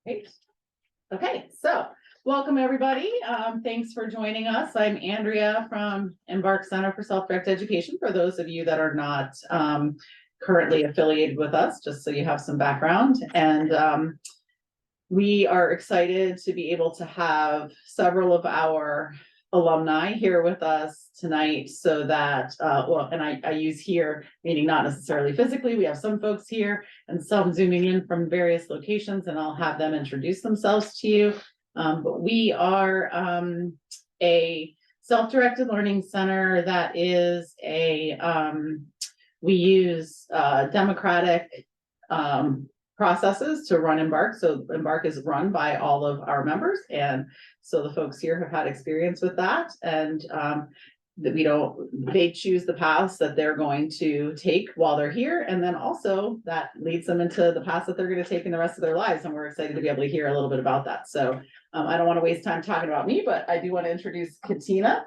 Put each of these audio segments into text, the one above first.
Great. Okay, so welcome everybody. Thanks for joining us. I'm Andrea from Embark Center for Self-Directed Education. For those of you that are not currently affiliated with us, just so you have some background. And we are excited to be able to have several of our alumni here with us tonight so that, and I use here, meaning not necessarily physically, we have some folks here and some zooming in from various locations, and I'll have them introduce themselves to you. But we are a self-directed learning center that is we use democratic processes to run Embark. So Embark is run by all of our members. And so the folks here have had experience with that. And that they choose the paths that they're going to take while they're here. And then also that leads them into the paths that they're going to take in the rest of their lives. And we're excited to be able to hear a little bit about that. So I don't want to waste time talking about me, but I do want to introduce Katina.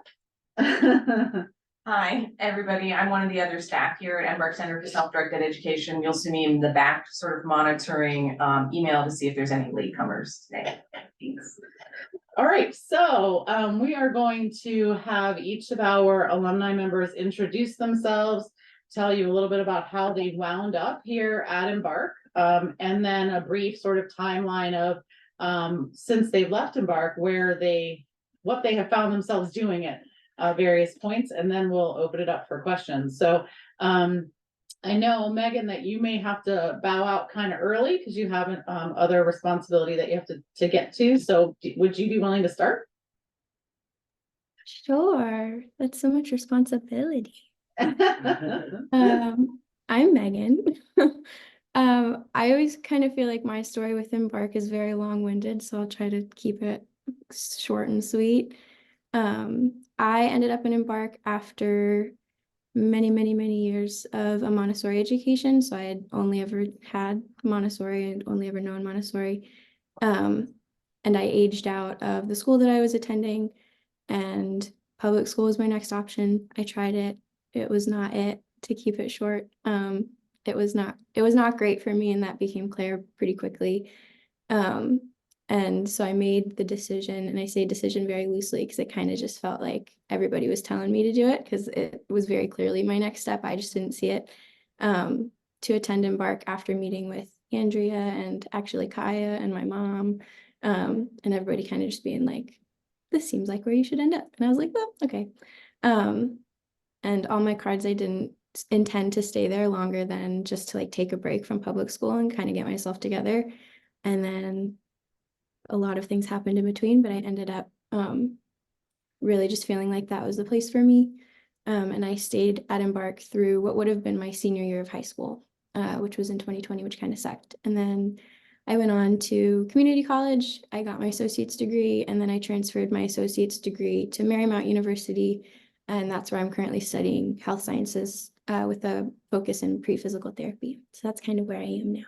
Hi, everybody. I'm one of the other staff here at Embark Center for Self-Directed Education. You'll see me in the back sort of monitoring email to see if there's any latecomers today. Thanks. All right, so we are going to have each of our alumni members introduce themselves, tell you a little bit about how they wound up here at Embark, and then a brief sort of timeline of since they've left Embark, what they have found themselves doing at various points, and then we'll open it up for questions. So I know, Megan, that you may have to bow out kind of early because you have other responsibility that you have to get to. So would you be willing to start? Sure, that's so much responsibility. I'm Megan. I always kind of feel like my story with Embark is very long-winded, so I'll try to keep it short and sweet. I ended up in Embark after many years of a Montessori education. So I had only ever had Montessori and only ever known Montessori. And I aged out of the school that I was attending, and public school was my next option. I tried it. It was not it, to keep it short. It was not great for me, and that became clear pretty quickly. And so I made the decision, and I say decision very loosely because it kind of just felt like everybody was telling me to do it because it was very clearly my next step. I just didn't see it. To attend Embark after meeting with Andrea and actually Kaya and my mom, and everybody kind of just being like, this seems like where you should end up. And I was like, well, okay. And all my cards, I didn't intend to stay there longer than just to like take a break from public school and kind of get myself together. And then a lot of things happened in between, but I ended up really just feeling like that was the place for me. And I stayed at Embark through what would have been my senior year of high school, which was in 2020, which kind of sucked. And then I went on to community college. I got my associate's degree, and then I transferred my associate's degree to Marymount University. And that's where I'm currently studying health sciences with a focus in pre-physical therapy. So that's kind of where I am now.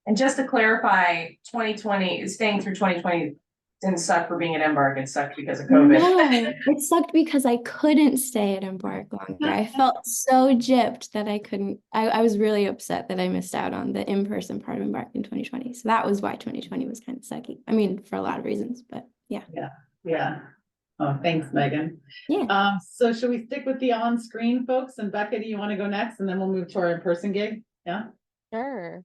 And just to clarify, 2020, staying through 2020 didn't suck for being at Embark. It sucked because of COVID. No, it sucked because I couldn't stay at Embark longer. I felt so gypped that I couldn't. I was really upset that I missed out on the in-person part of Embark in 2020. So that was why 2020 was kind of sucky. I mean, for a lot of reasons, but yeah. Yeah. Oh, thanks, Megan. Yeah. So should we stick with the on-screen folks? And Becca, do you want to go next? And then we'll move to our in-person gig? Yeah. Sure.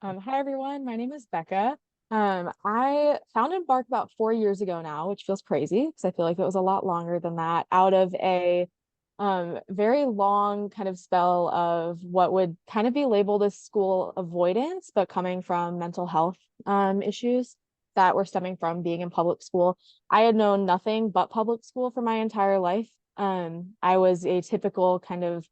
Hi everyone, my name is Becca. I found Embark about 4 years ago now, which feels crazy because I feel like it was a lot longer than that, out of a very long kind of spell of what would kind of be labeled as school avoidance, but coming from mental health issues that were stemming from being in public school. I had known nothing but public school for my entire life. I was a typical kind of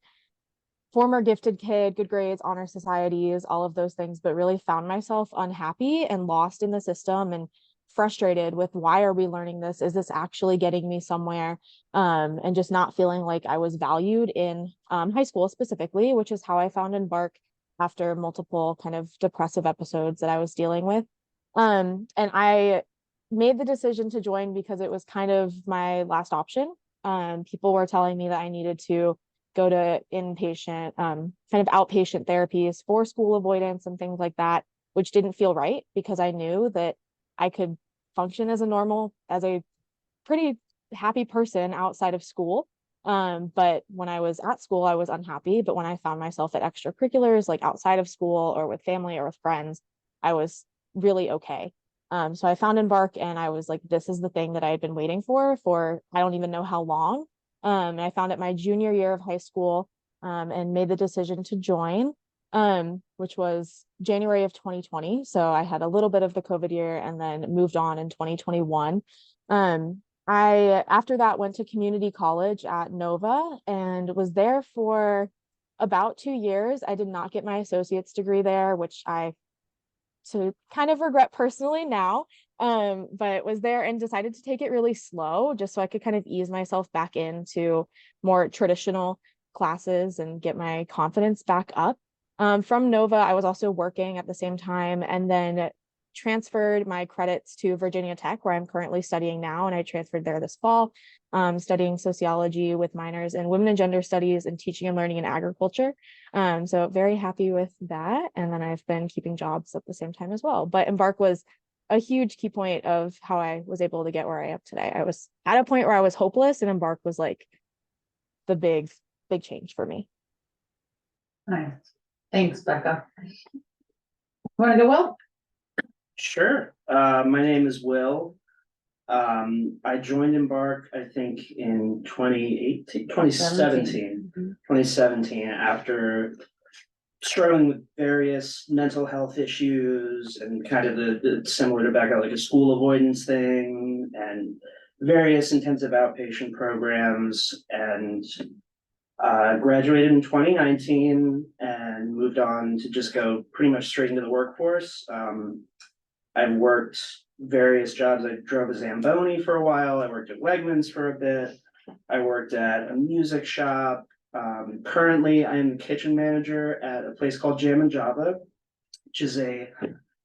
former gifted kid, good grades, honor societies, all of those things, but really found myself unhappy and lost in the system and frustrated with, why are we learning this? Is this actually getting me somewhere? And just not feeling like I was valued in high school specifically, which is how I found Embark after multiple kind of depressive episodes that I was dealing with. And I made the decision to join because it was kind of my last option. People were telling me that I needed to go to inpatient, kind of outpatient therapies for school avoidance and things like that. which didn't feel right because I knew that I could function as a pretty happy person outside of school. But when I was at school, I was unhappy. But when I found myself at extracurriculars, like outside of school or with family or with friends, I was really okay. So I found Embark and I was like, this is the thing that I had been waiting for I don't even know how long. And I found it my junior year of high school, and made the decision to join, which was January of 2020. So I had a little bit of the COVID year and then moved on in 2021. I, after that, went to community college at Nova and was there for about 2 years. I did not get my associate's degree there, which I kind of regret personally now. But was there and decided to take it really slow just so I could kind of ease myself back into more traditional classes and get my confidence back up. From Nova, I was also working at the same time and then transferred my credits to Virginia Tech, where I'm currently studying now. And I transferred there this fall, studying sociology with minors in women and gender studies and teaching and learning in agriculture. So very happy with that. And then I've been keeping jobs at the same time as well. But Embark was a huge key point of how I was able to get where I am today. I was at a point where I was hopeless, and Embark was like the big change for me. Nice. Thanks, Becca. Want to go, Will? Sure. My name is Will. I joined Embark, I think, in 2017 after struggling with various mental health issues and kind of the similar to Becca, like a school avoidance thing and various intensive outpatient programs, and graduated in 2019 and moved on to just go pretty much straight into the workforce. I've worked various jobs. I drove a Zamboni for a while. I worked at Wegmans for a bit. I worked at a music shop. Currently, I'm the kitchen manager at a place called Jam and Java, which is a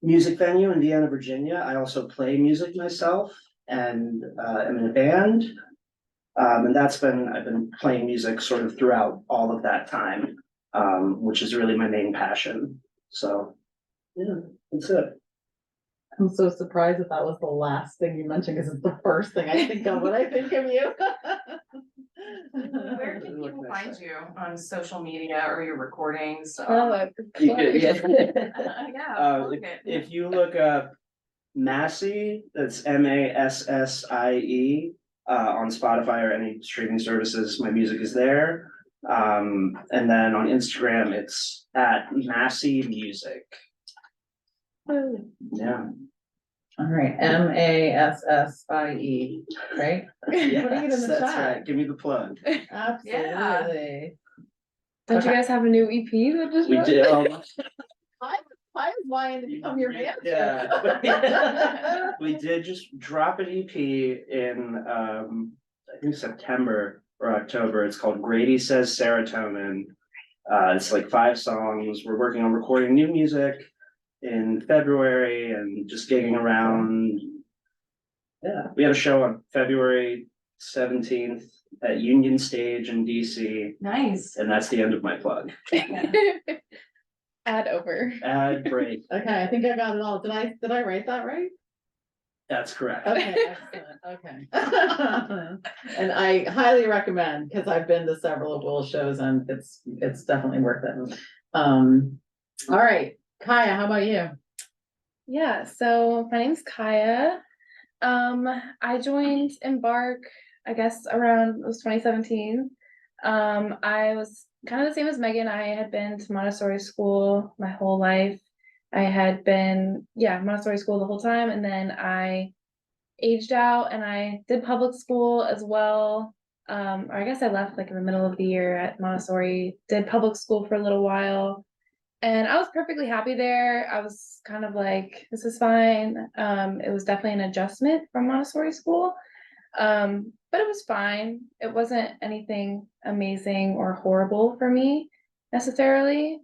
music venue in Vienna, Virginia. I also play music myself and am in a band. And I've been playing music sort of throughout all of that time, which is really my main passion. So, yeah, that's it. I'm so surprised that was the last thing you mentioned, because it's the first thing I think of when I think of you. Where can people find you on social media or your recordings? You could, yeah. Yeah. If you look up Massie, that's MASSIE, on Spotify or any streaming services, my music is there. And then on Instagram, it's at Massie Music. Yeah. All right, MASSIE, right? Yes, Putting it in the that's chat. right. Give me the plug. Absolutely. Don't you guys have a new EP that just We dropped? did. I was wanting to become your manager. Yeah. We did just drop an EP in I think September or October. It's called Grady Says Serotonin. It's like 5 songs. We're working on recording new music in February and just gigging around. Yeah, we have a show on February 17th at Union Stage in DC, Nice. and that's the end of my plug. Ad over. Ad break. Okay, I think I got it all. Did I write that right? That's correct. Okay, excellent, okay. And I highly recommend, because I've been to several of Will's shows and it's definitely worth it. All right, Kaya, how about you? Yeah, so my name's Kaya. I joined Embark, I guess around, it was 2017. I was kind of the same as Megan. I had been to Montessori school my whole life. I had been, Montessori school the whole time, and then I aged out and I did public school as well. Or I guess I left like in the middle of the year at Montessori, did public school for a little while. And I was perfectly happy there. I was kind of like, this is fine. It was definitely an adjustment from Montessori school. But it was fine. It wasn't anything amazing or horrible for me necessarily.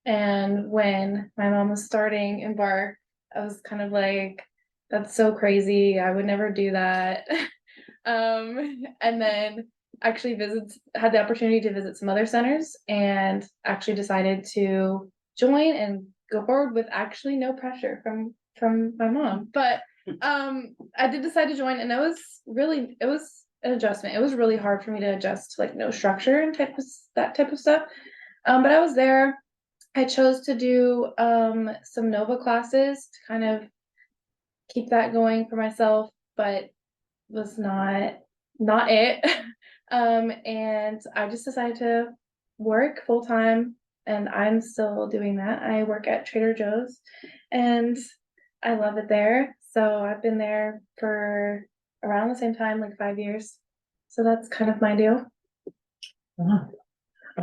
And when my mom was starting Embark, I was kind of like, that's so crazy. I would never do that. And then actually had the opportunity to visit some other centers and actually decided to join and go forward with actually no pressure from my mom. But I did decide to join, and it was an adjustment. It was really hard for me to adjust to like no structure and that type of stuff. But I was there. I chose to do some Nova classes to kind of keep that going for myself, but was not it. And I just decided to work full time, and I'm still doing that. I work at Trader Joe's, and I love it there. So I've been there for around the same time, like 5 years. So that's kind of my deal.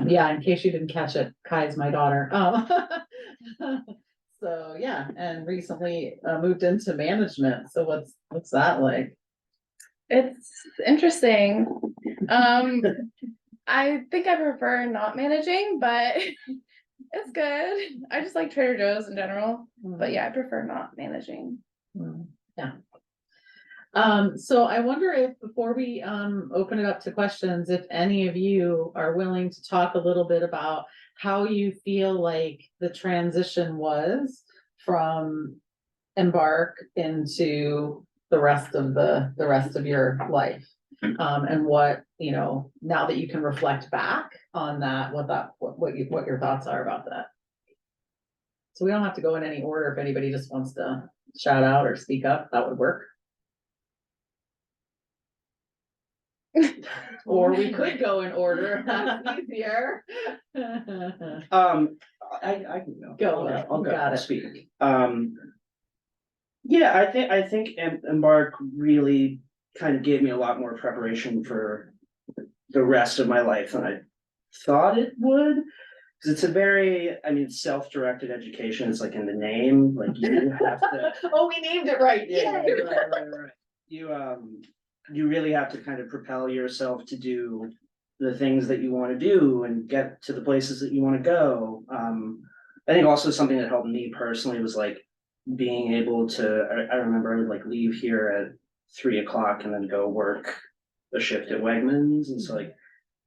Yeah, in case you didn't catch it, Kai's my daughter. So yeah, and recently moved into management. So what's that like? It's interesting. I think I prefer not managing, but it's good. I just like Trader Joe's in general. But yeah, I prefer not managing. Yeah. So I wonder if before we open it up to questions, if any of you are willing to talk a little bit about how you feel like the transition was from Embark into the rest of your life. And what, now that you can reflect back on that, what your thoughts are about that. So we don't have to go in any order. If anybody just wants to shout out or speak up, that would work. Or we could go in order, if that's easier. I can go. Go, I'll go. got it. Speak. Yeah, I think Embark really kind of gave me a lot more preparation for the rest of my life than I thought it would. Because it's a very, self-directed education. It's like in the name, like you have to. Oh, we named it right. Yeah, Yay. right. You really have to kind of propel yourself to do the things that you want to do and get to the places that you want to go. I think also something that helped me personally was like being able to, I remember I would like leave here at 3:00 and then go work a shift at Wegmans. And so like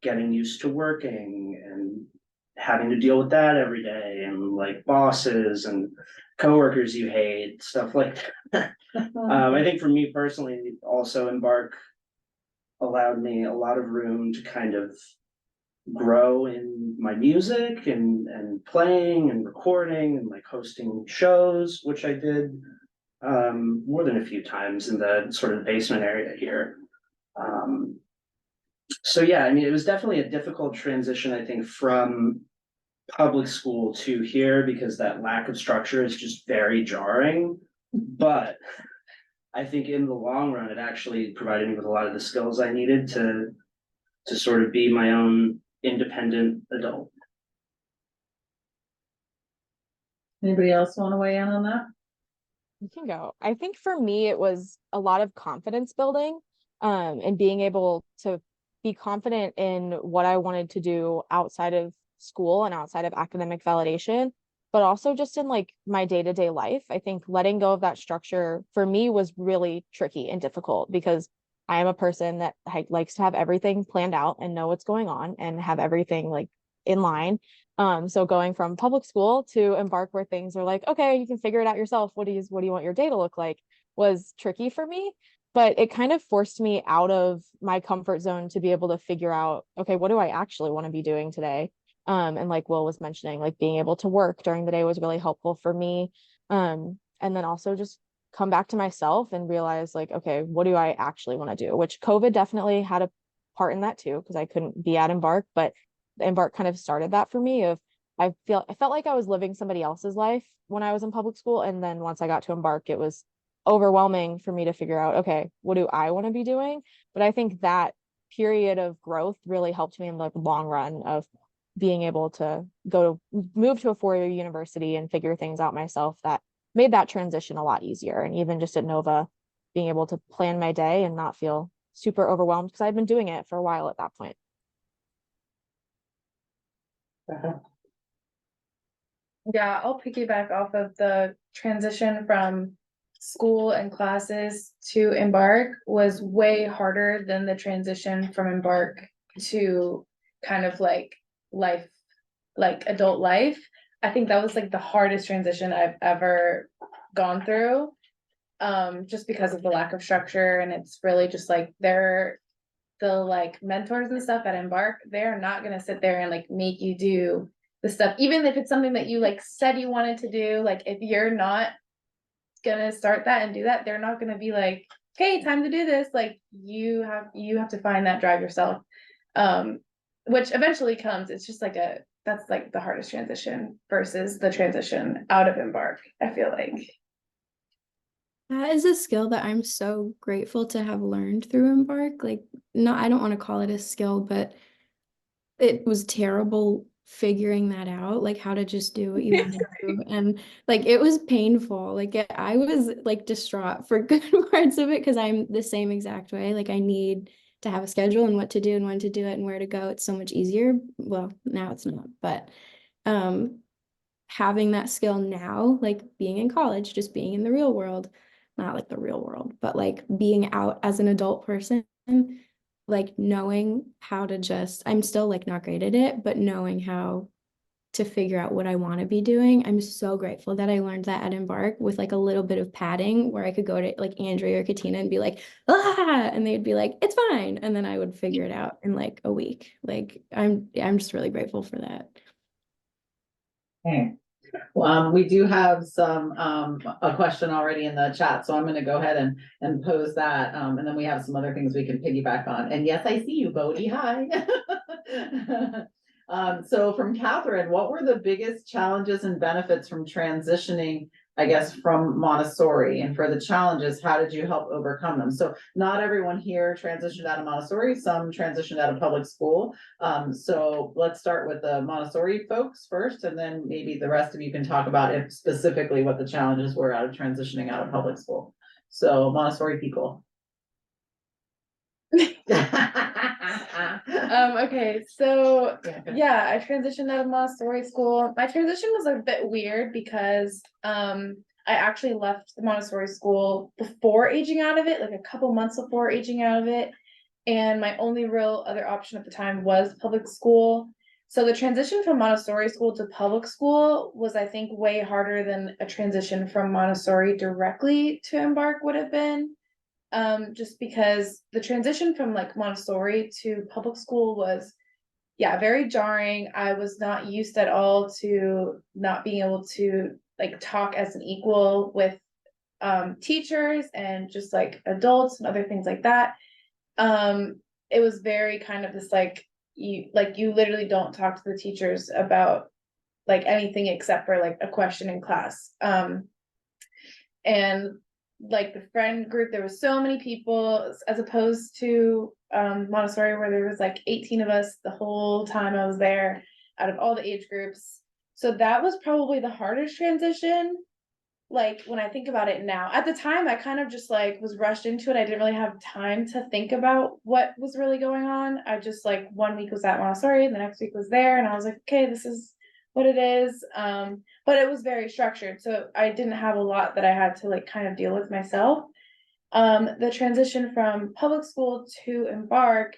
getting used to working and having to deal with that every day, and like bosses and coworkers you hate, stuff like that. I think for me personally, also Embark allowed me a lot of room to kind of grow in my music and playing and recording and like hosting shows, which I did more than a few times in the sort of basement area here. So yeah, it was definitely a difficult transition, I think, from public school to here, because that lack of structure is just very jarring. But I think in the long run, it actually provided me with a lot of the skills I needed to sort of be my own independent adult. Anybody else want to weigh in on that? You can go. I think for me, it was a lot of confidence building, and being able to be confident in what I wanted to do outside of school and outside of academic validation, but also just in like my day-to-day life. I think letting go of that structure for me was really tricky and difficult, because I am a person that likes to have everything planned out and know what's going on and have everything like in line. So going from public school to Embark, where things are like, okay, you can figure it out yourself. What do you want your day to look like, was tricky for me. But it kind of forced me out of my comfort zone to be able to figure out, okay, what do I actually want to be doing today? And like Will was mentioning, like being able to work during the day was really helpful for me. And then also just come back to myself and realize like, okay, what do I actually want to do? Which COVID definitely had a part in that too, because I couldn't be at Embark, but Embark kind of started that for me. I felt like I was living somebody else's life when I was in public school. And then once I got to Embark, it was overwhelming for me to figure out, okay, what do I want to be doing? But I think that period of growth really helped me in the long run of being able to move to a 4-year university and figure things out myself. That made that transition a lot easier. And even just at Nova, being able to plan my day and not feel super overwhelmed, because I'd been doing it for a while at that point. Yeah, I'll piggyback off of the transition from school and classes to Embark was way harder than the transition from Embark to kind of like life, like adult life. I think that was like the hardest transition I've ever gone through. Just because of the lack of structure, and it's really just like the like mentors and stuff at Embark, they're not gonna sit there and like make you do the stuff, even if it's something that you like said you wanted to do. Like if you're not gonna start that and do that, they're not gonna be like, hey, time to do this. Like you have to find that drive yourself. Which eventually comes. It's just like that's like the hardest transition versus the transition out of Embark, I feel like. That is a skill that I'm so grateful to have learned through Embark. Like, no, I don't want to call it a skill, but it was terrible figuring that out, like how to just do what you want to do. And like it was painful. Like I was like distraught for good parts of it because I'm the same exact way. Like I need to have a schedule and what to do and when to do it and where to go. It's so much easier. Well, now it's not, but having that skill now, like being in college, just being in the real world, not like the real world, but like being out as an adult person, like knowing how to just, I'm still like not great at it, but knowing how to figure out what I want to be doing. I'm so grateful that I learned that at Embark with like a little bit of padding where I could go to like Andrea or Katina and be like, ah, and they'd be like, it's fine. And then I would figure it out in like a week. Like I'm just really grateful for that. Okay. We do have some, a question already in the chat, so I'm gonna go ahead and pose that. And then we have some other things we can piggyback on. And yes, I see you, Bodie. Hi. So from Catherine, what were the biggest challenges and benefits from transitioning, I guess, from Montessori? And for the challenges, how did you help overcome them? So not everyone here transitioned out of Montessori, some transitioned out of public school. So let's start with the Montessori folks first, and then maybe the rest of you can talk about it specifically what the challenges were out of transitioning out of public school. So Montessori people. Okay, so yeah, I transitioned out of Montessori school. My transition was a bit weird because I actually left the Montessori school before aging out of it, like a couple months before aging out of it. And my only real other option at the time was public school. So the transition from Montessori school to public school was, I think, way harder than a transition from Montessori directly to Embark would have been. Just because the transition from like Montessori to public school was, yeah, very jarring. I was not used at all to not being able to like talk as an equal with teachers and just like adults and other things like that. It was very kind of this like you literally don't talk to the teachers about like anything except for like a question in class. And like the friend group, there was so many people as opposed to Montessori where there was like 18 of us the whole time I was there out of all the age groups. So that was probably the hardest transition. Like when I think about it now, at the time I kind of just like was rushed into it. I didn't really have time to think about what was really going on. I just like 1 week was at Montessori and the next week was there and I was like, okay, this is what it is. But it was very structured. So I didn't have a lot that I had to like kind of deal with myself. The transition from public school to Embark,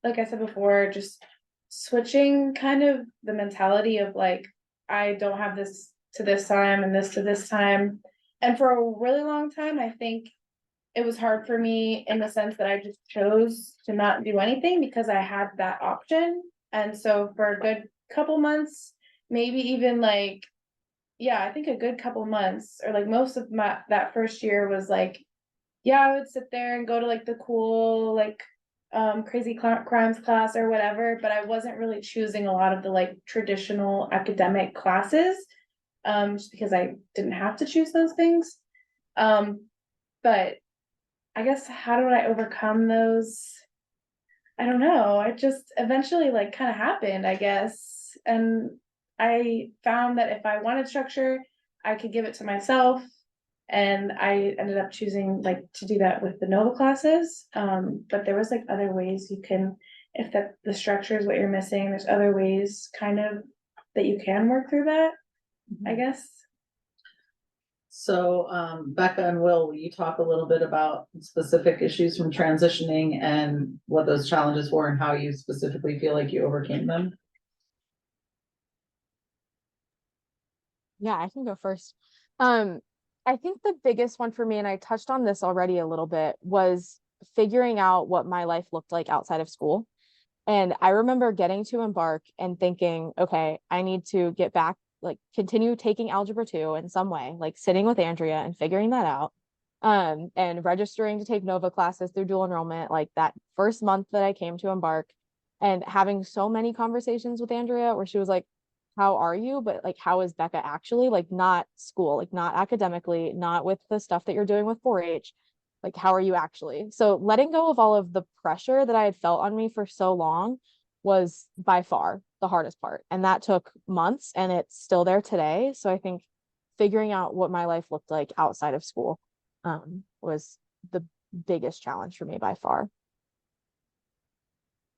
like I said before, just switching kind of the mentality of like, I don't have this to this time and this to this time. And for a really long time, I think it was hard for me in the sense that I just chose to not do anything because I had that option. And so for a good couple months, maybe even like, yeah, I think a good couple months or like most of that first year was like, yeah, I would sit there and go to like the cool, like crazy crimes class or whatever, but I wasn't really choosing a lot of the like traditional academic classes, just because I didn't have to choose those things. But I guess how did I overcome those? I don't know. I just eventually like kind of happened, I guess. And I found that if I wanted structure, I could give it to myself. And I ended up choosing like to do that with the Nova classes. But there was like other ways you can, if that the structure is what you're missing, there's other ways kind of that you can work through that, I guess. So Becca and will you talk a little bit about specific issues from transitioning and what those challenges were and how you specifically feel like you overcame them? Yeah, I can go first. I think the biggest one for me, and I touched on this already a little bit, was figuring out what my life looked like outside of school. And I remember getting to Embark and thinking, okay, I need to get back, like continue taking Algebra 2 in some way, like sitting with Andrea and figuring that out. And registering to take Nova classes through dual enrollment, like that first month that I came to Embark, and having so many conversations with Andrea where she was like, how are you? But like, how is Becca actually? Like, not school, like not academically, not with the stuff that you're doing with 4-H. Like, how are you actually? So letting go of all of the pressure that I had felt on me for so long was by far the hardest part. And that took months, and it's still there today. So I think figuring out what my life looked like outside of school was the biggest challenge for me by far.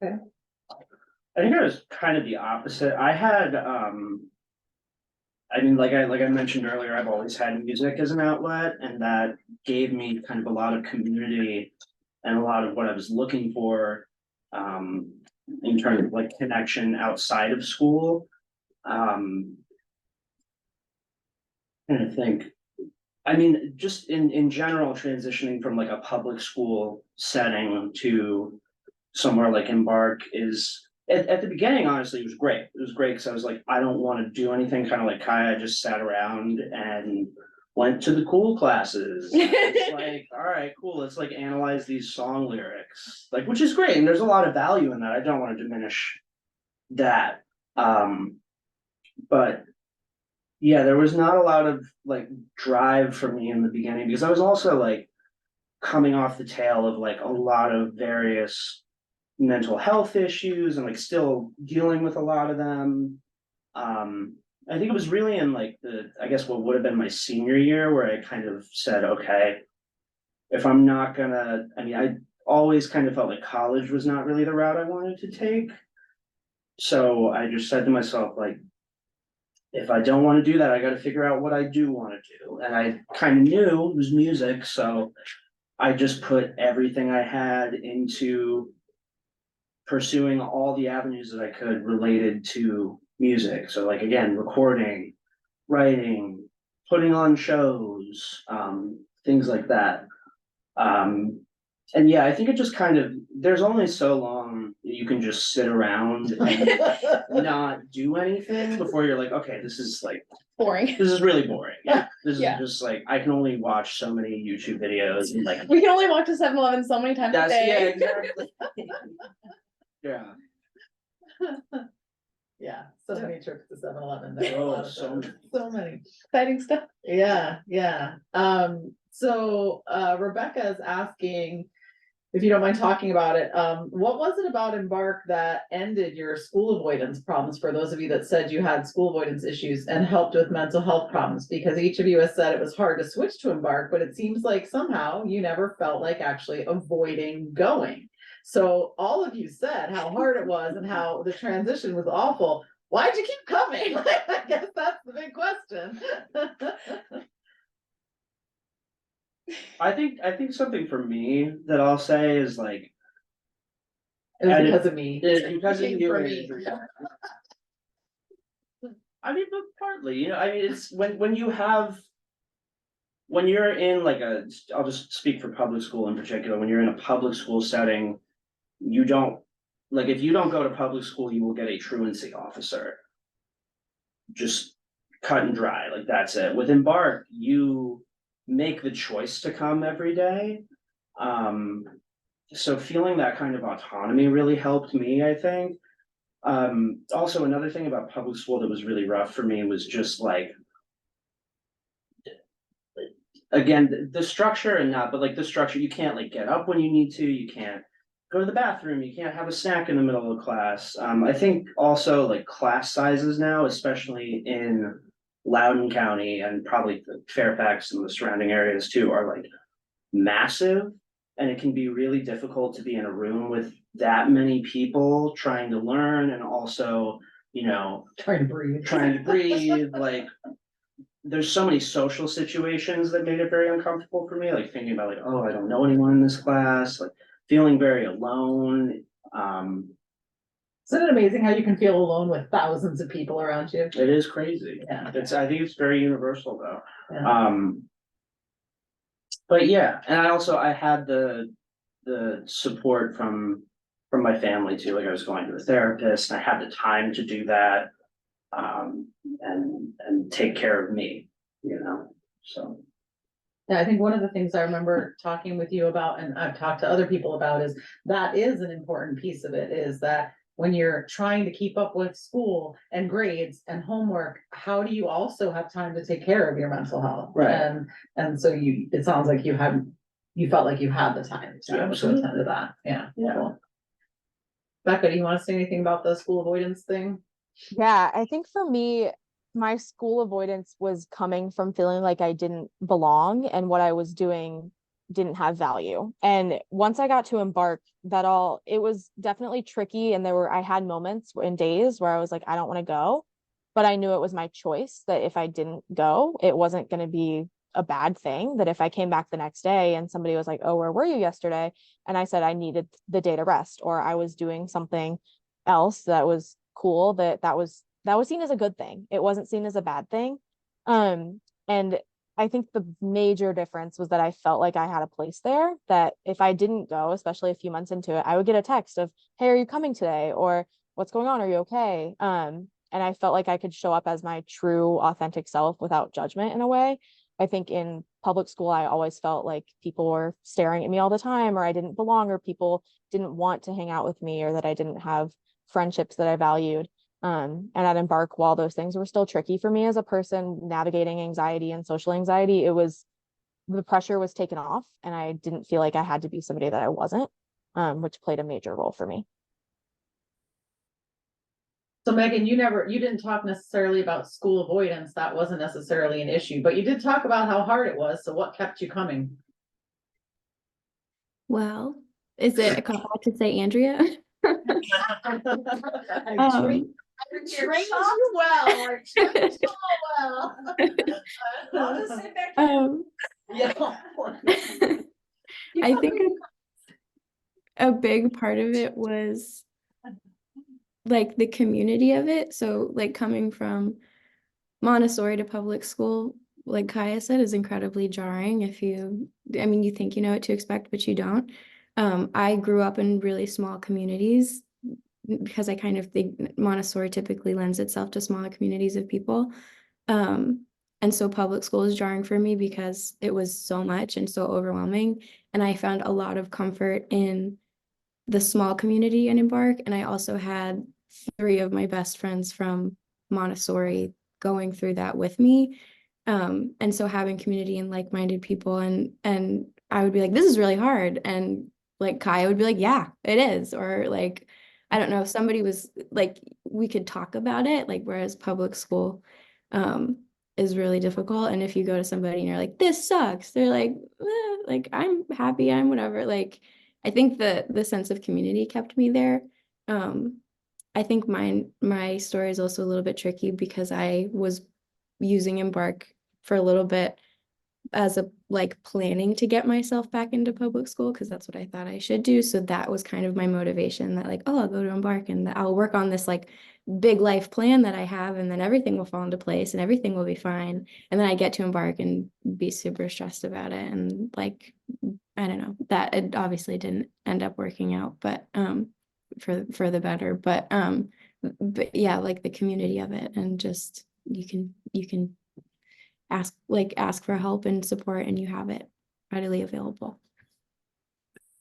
I think it was kind of the opposite. I had, I mean, like I mentioned earlier, I've always had music as an outlet, and that gave me kind of a lot of community and a lot of what I was looking for, in terms of like connection outside of school. And I think, I mean, just in general, transitioning from like a public school setting to somewhere like Embark is at the beginning, honestly, it was great. It was great because I was like, I don't want to do anything, kind of like Kaya. I just sat around and went to the cool classes. It's like, all right, cool. Let's like analyze these song lyrics, like, which is great. And there's a lot of value in that. I don't want to diminish that. But yeah, there was not a lot of like drive for me in the beginning because I was also like coming off the tail of like a lot of various mental health issues and like still dealing with a lot of them. I think it was really in like I guess what would have been my senior year where I kind of said, okay, if I'm not gonna, I mean, I always kind of felt like college was not really the route I wanted to take. So I just said to myself, like, if I don't want to do that, I got to figure out what I do want to do. And I kind of knew it was music. So I just put everything I had into pursuing all the avenues that I could related to music. So like, again, recording, writing, putting on shows, things like that. And yeah, I think it just kind of, there's only so long that you can just sit around and not do anything before you're like, okay, this is like, Boring. this is really boring. Yeah. This Yeah. is just like, I can only watch so many YouTube videos and like, We can only walk to 7-Eleven so many times a that's, yeah, day. exactly. Yeah. Yeah, so many trips to 7-Eleven. There were a Oh, lot of so those. many. So many. Exciting stuff. Yeah, yeah. So Rebecca is asking, if you don't mind talking about it, what was it about Embark that ended your school avoidance problems for those of you that said you had school avoidance issues and helped with mental health problems? Because each of you has said it was hard to switch to Embark, but it seems like somehow you never felt like actually avoiding going. So all of you said how hard it was and how the transition was awful. Why'd you keep coming? I guess that's the big question. I think something for me that I'll say is like, It was And because of me. it's because of you. For me. Andrew. I mean, but partly, you know, I mean, it's when you have, when you're in like I'll just speak for public school in particular, when you're in a public school setting, you don't, like, if you don't go to public school, you will get a truancy officer. Just cut and dry, like that's it. With Embark, you make the choice to come every day. So feeling that kind of autonomy really helped me, I think. Also another thing about public school that was really rough for me was just like, again, the structure and not, but like the structure, you can't like get up when you need to, you can't go to the bathroom, you can't have a snack in the middle of class. I think also like class sizes now, especially in Loudoun County and probably Fairfax and the surrounding areas too, are like massive. And it can be really difficult to be in a room with that many people trying to learn and also, you know, Trying to breathe. like there's so many social situations that made it very uncomfortable for me, like thinking about like, oh, I don't know anyone in this class, like feeling very alone. Isn't it amazing how you can feel alone with thousands of people around you? It is crazy. Yeah. I think it's very universal though. Yeah. But yeah, and I had the support from my family too, like I was going to a therapist, and I had the time to do that. And take care of me, so. Yeah, I think one of the things I remember talking with you about, and I've talked to other people about, is that is an important piece of it, is that when you're trying to keep up with school and grades and homework, how do you also have time to take care of your mental health? Right. And so it sounds like you felt like you had the time to Absolutely. attend to that. Yeah. Yeah. Cool. Becca, do you want to say anything about the school avoidance thing? Yeah, I think for me, my school avoidance was coming from feeling like I didn't belong and what I was doing didn't have value. And once I got to Embark, it was definitely tricky. And I had moments and days where I was like, I don't want to go, but I knew it was my choice that if I didn't go, it wasn't going to be a bad thing. That if I came back the next day and somebody was like, oh, where were you yesterday? And I said I needed the day to rest, or I was doing something else that was cool, that was seen as a good thing. It wasn't seen as a bad thing. And I think the major difference was that I felt like I had a place there, that if I didn't go, especially a few months into it, I would get a text of, hey, are you coming today? Or what's going on? Are you okay? And I felt like I could show up as my true authentic self without judgment in a way. I think in public school, I always felt like people were staring at me all the time, or I didn't belong, or people didn't want to hang out with me, or that I didn't have friendships that I valued. And at Embark, while those things were still tricky for me as a person navigating anxiety and social anxiety, the pressure was taken off, and I didn't feel like I had to be somebody that I wasn't, which played a major role for me. So Megan, you didn't talk necessarily about school avoidance. That wasn't necessarily an issue, but you did talk about how hard it was. So what kept you coming? Well, is it a cop out to say Andrea? Trained you well. I trained you well. I'll just sit back. Yeah. I think a big part of it was like the community of it. So like coming from Montessori to public school, like Kaya said, is incredibly jarring. You think you know what to expect, but you don't. I grew up in really small communities because I kind of think Montessori typically lends itself to smaller communities of people. And so public school is jarring for me because it was so much and so overwhelming. And I found a lot of comfort in the small community in Embark. And I also had 3 of my best friends from Montessori going through that with me. And so having community and like-minded people, and I would be like, this is really hard. And like Kaya would be like, yeah, it is. Or like, I don't know, if somebody was like, we could talk about it, like, whereas public school is really difficult. And if you go to somebody and you're like, this sucks, they're like, I'm happy, I'm whatever. Like, I think the sense of community kept me there. I think my story is also a little bit tricky because I was using Embark for a little bit as a like planning to get myself back into public school because that's what I thought I should do. So that was kind of my motivation, that like, oh, I'll go to Embark and I'll work on this like big life plan that I have, and then everything will fall into place and everything will be fine. And then I get to Embark and be super stressed about it. And like, I don't know, that it obviously didn't end up working out, but for the better. But yeah, like the community of it, and just you can ask for help and support, and you have it readily available.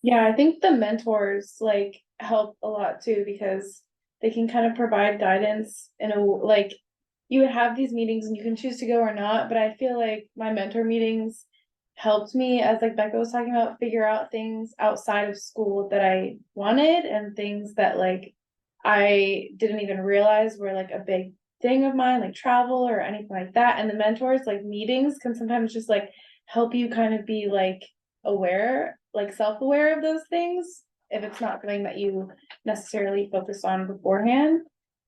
Yeah, I think the mentors like help a lot too, because they can kind of provide guidance in a like you would have these meetings and you can choose to go or not, but I feel like my mentor meetings helped me, as like Becca was talking about, figure out things outside of school that I wanted, and things that like I didn't even realize were like a big thing of mine, like travel or anything like that. And the mentors like meetings can sometimes just like help you kind of be like aware, like self-aware of those things, if it's not something that you necessarily focus on beforehand.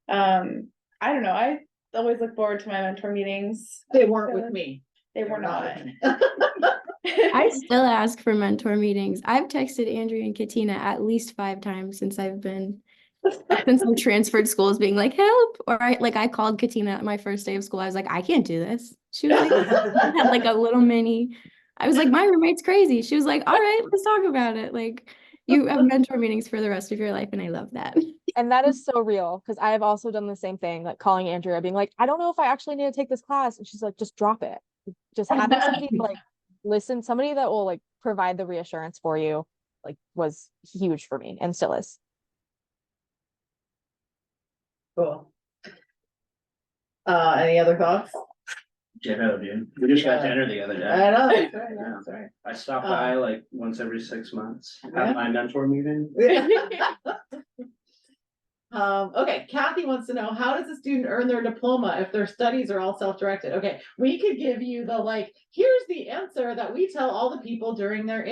I don't know, I always look forward to my mentor meetings. They weren't with me. They were not. I still ask for mentor meetings. I've texted Andrea and Katina at least 5 times since I've been Since I transferred schools being like, help, or I called Katina my first day of school. I was like, I can't do this. She was like, I had like a little mini. I was like, my roommate's crazy. She was like, all right, let's talk about it. Like, you have mentor meetings for the rest of your life, and I love that. And that is so real because I have also done the same thing, like calling Andrea, being like, I don't know if I actually need to take this class. And she's like, just drop it. Just having somebody to, like listen, somebody that will like provide the reassurance for you, like was huge for me and still is. Cool. Any other thoughts? Ditto, dude. We just got dinner the other I day. know, that's right, yeah, that's right. I stop by like once every 6 months, Yeah. have my mentor meeting. Okay, Kathy wants to know, how does a student earn their diploma if their studies are all self-directed? Okay, we could give you the here's the answer that we tell all the people during their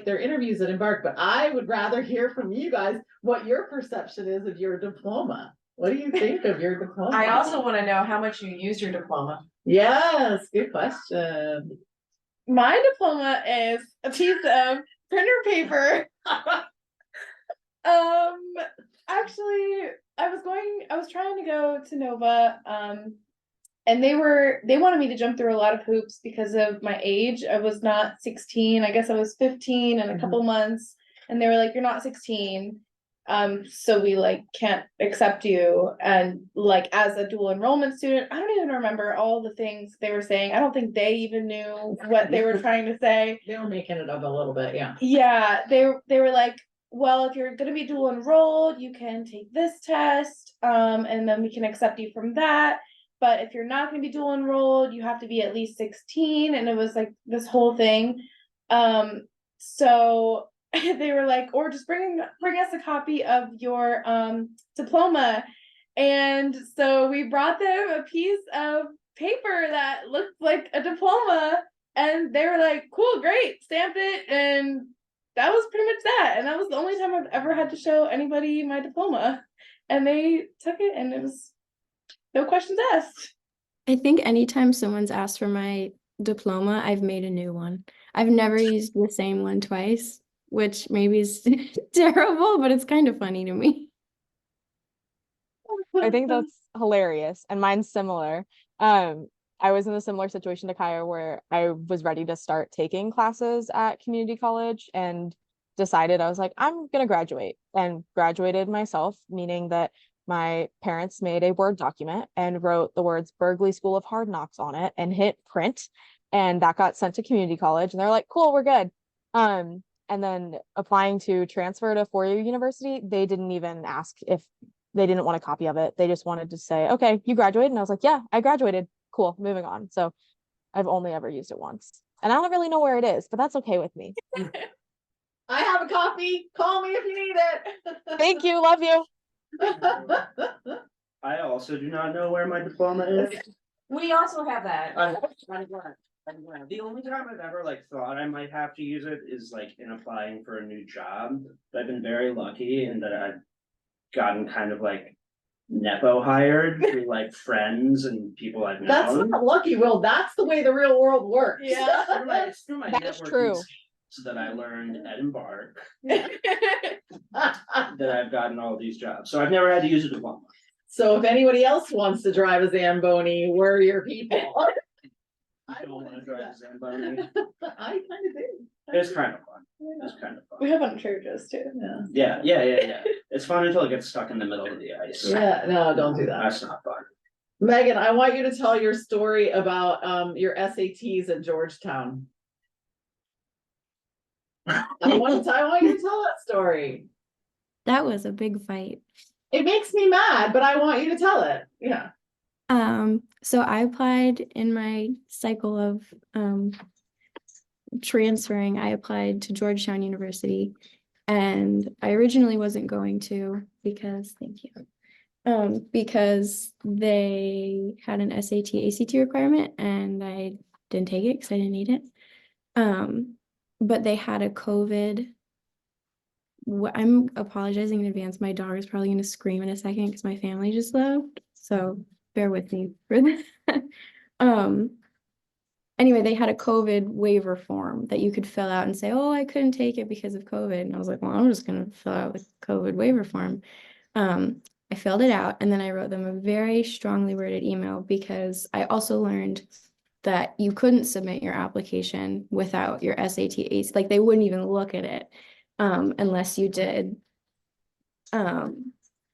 their interviews at Embark, but I would rather hear from you guys what your perception is of your diploma. What do you think of your diploma? I also want to know how much you use your diploma. Yes, good question. My diploma is a piece of printer paper. Actually, I was trying to go to Nova, and they wanted me to jump through a lot of hoops because of my age. I was not 16. I guess I was 15 in a couple months, and they were like, "You're not 16, so we can't accept you." And as a dual enrollment student, I don't even remember all the things they were saying. I don't think they even knew what they were trying to say. They were making it up a little bit, yeah. Yeah, they were like, well, if you're gonna be dual enrolled, you can take this test, and then we can accept you from that. But if you're not gonna be dual enrolled, you have to be at least 16, and it was like this whole thing. So they were like, or just bring us a copy of your diploma. And so we brought them a piece of paper that looked like a diploma, and they were like, cool, great, stamped it, and that was pretty much that. And that was the only time I've ever had to show anybody my diploma. And they took it, and it was no questions asked. I think anytime someone's asked for my diploma, I've made a new one. I've never used the same one twice, which maybe is terrible, but it's kind of funny to me. I think that's hilarious. And mine's similar. I was in a similar situation to Kaya where I was ready to start taking classes at community college and decided I was like, I'm gonna graduate, and graduated myself, meaning that my parents made a Word document and wrote the words Berkeley School of Hard Knocks on it and hit print. And that got sent to community college, and they're like, cool, we're good. And then applying to transfer to four-year university, they didn't even ask if they didn't want a copy of it. They just wanted to say, okay, you graduated. And I was like, yeah, I graduated. Cool, moving on. So I've only ever used it once. And I don't really know where it is, but that's okay with me. I have a copy. Call me if you need it. Thank you. Love you. I also do not know where my diploma is. We also have that. I'm glad. The only time I've ever thought I might have to use it is in applying for a new job. But I've been very lucky in that I've gotten kind of Nepo hired through friends and people I've known. That's not lucky, Will. That's the way the real world works. Yeah. It's through my That is networking true. skills that I learned at Embark that I've gotten all these jobs. So I've never had to use a diploma. So if anybody else wants to drive a Zamboni, we're your people. I don't want to drive a Zamboni. I kind of do. It's kind of fun. It's kind of We fun. have on churches too. Yeah. Yeah. It's fun until it gets stuck in the middle of the ice. Yeah, no, don't do that. That's not fun. Megan, I want you to tell your story about your SATs at Georgetown. I want you to tell that story. That was a big fight. It makes me mad, but I want you to tell it. Yeah. So I applied in my cycle of transferring. I applied to Georgetown University, and I originally wasn't going to because because they had an SAT ACT requirement, and I didn't take it because I didn't need it. But they had a COVID. I'm apologizing in advance. My dog is probably going to scream in a second because my family just left. So bear with me for that. Anyway, they had a COVID waiver form that you could fill out and say, oh, I couldn't take it because of COVID. And I was like, well, I'm just going to fill out the COVID waiver form. I filled it out and then I wrote them a very strongly worded email because I also learned that you couldn't submit your application without your SAT, like they wouldn't even look at it unless you did the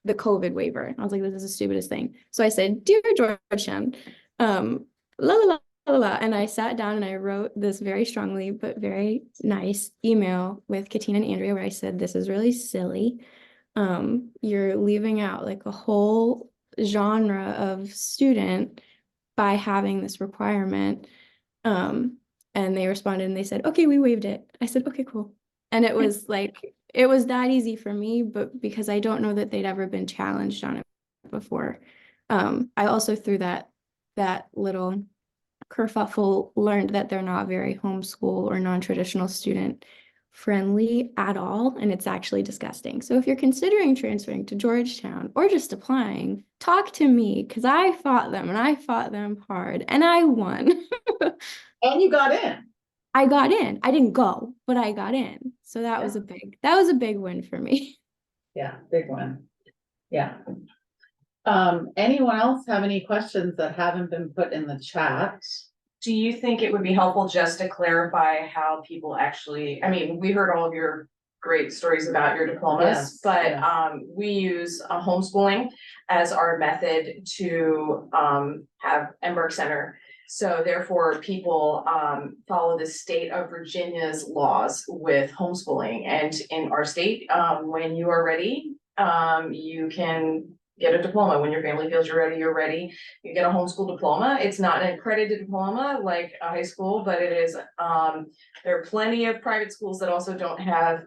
COVID waiver. I was like, this is the stupidest thing. So I said, dear Georgetown, la la la la la, and I sat down and I wrote this very strongly but very nice email with Katina and Andrea where I said, this is really silly. You're leaving out like a whole genre of student by having this requirement. And they responded and they said, okay, we waived it. I said, okay, cool. And it was like, it was that easy for me, but because I don't know that they'd ever been challenged on it before. I also through that little kerfuffle learned that they're not very homeschool or non-traditional student friendly at all, and it's actually disgusting. So if you're considering transferring to Georgetown or just applying, talk to me because I fought them and I fought them hard and I won. And you got in. I got in. I didn't go, but I got in. So that was a big win for me. Yeah, big one. Yeah. Anyone else have any questions that haven't been put in the chat? Do you think it would be helpful just to clarify how people actually, I mean, we heard all of your great stories about your diplomas, Yes, but yes. we use homeschooling as our method to have Embark Center. So therefore, people follow the state of Virginia's laws with homeschooling. And in our state, when you are ready, you can get a diploma. When your family feels you're ready. You get a homeschool diploma. It's not an accredited diploma like a high school, but it is, there are plenty of private schools that also don't have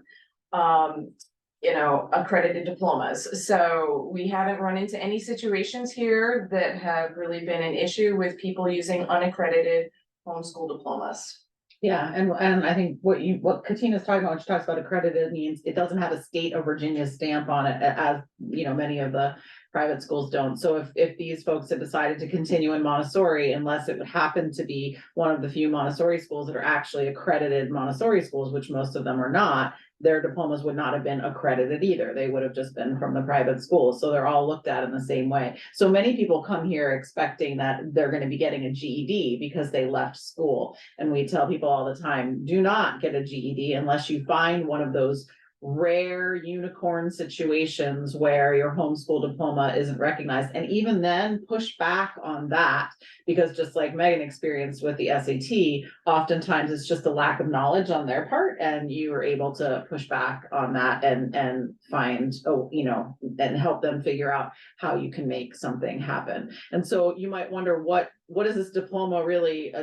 accredited diplomas. So we haven't run into any situations here that have really been an issue with people using unaccredited homeschool diplomas. Yeah, and I think what Katina's talking about, when she talks about accredited, means it doesn't have a state of Virginia stamp on it, as many of the private schools don't. So if these folks had decided to continue in Montessori, unless it would happen to be one of the few Montessori schools that are actually accredited Montessori schools, which most of them are not, their diplomas would not have been accredited either. They would have just been from the private schools. So they're all looked at in the same way. So many people come here expecting that they're going to be getting a GED because they left school. And we tell people all the time, do not get a GED unless you find one of those rare unicorn situations where your homeschool diploma isn't recognized. And even then, push back on that, because just like Megan experienced with the SAT, oftentimes it's just a lack of knowledge on their part, and you are able to push back on that and find, and help them figure out how you can make something happen. And so you might wonder, what is this diploma really,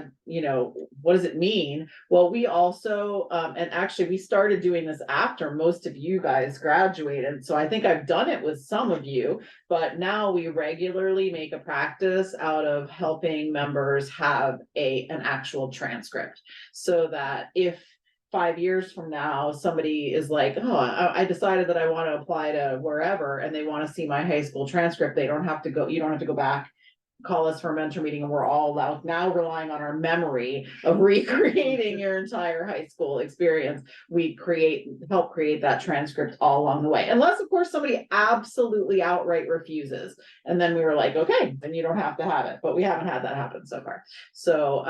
what does it mean? Well, we also, and actually we started doing this after most of you guys graduated. So I think I've done it with some of you, but now we regularly make a practice out of helping members have an actual transcript, so that if 5 years from now, somebody is like, oh, I decided that I want to apply to wherever, and they want to see my high school transcript, you don't have to go back, call us for a mentor meeting, and we're all now relying on our memory of recreating your entire high school experience. We help create that transcript all along the way, unless of course somebody absolutely outright refuses, and then we were like, okay, then you don't have to have it, but we haven't had that happen so far. So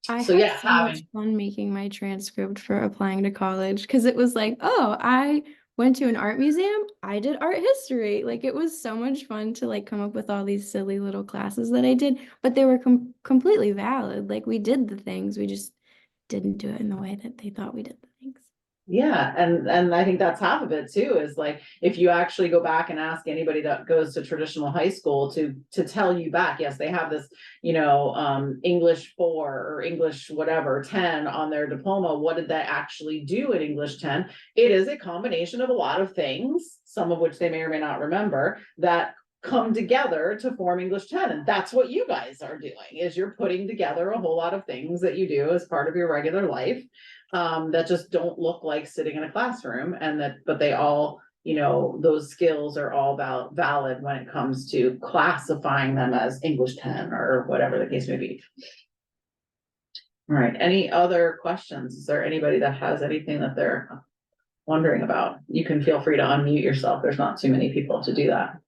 I so had yeah, so much fun making my transcript for applying to college because it was like, oh, I went to an art museum, I did art history. Like it was so much fun to like come up with all these silly little classes that I did, but they were completely valid. Like we did the things, we just didn't do it in the way that they thought we did the things. yeah, and I think that's half of it too, is like, if you actually go back and ask anybody that goes to traditional high school to tell you back, yes, they have this, English 4 or English whatever 10 on their diploma. What did they actually do in English 10? It is a combination of a lot of things, some of which they may or may not remember, that come together to form English 10. And that's what you guys are doing, is you're putting together a whole lot of things that you do as part of your regular life, that just don't look like sitting in a classroom, but they all, those skills are all valid when it comes to classifying them as English 10 or whatever the case may be. All right, any other questions? Is there anybody that has anything that they're wondering about. You can feel free to unmute yourself. There's not too many people to do that.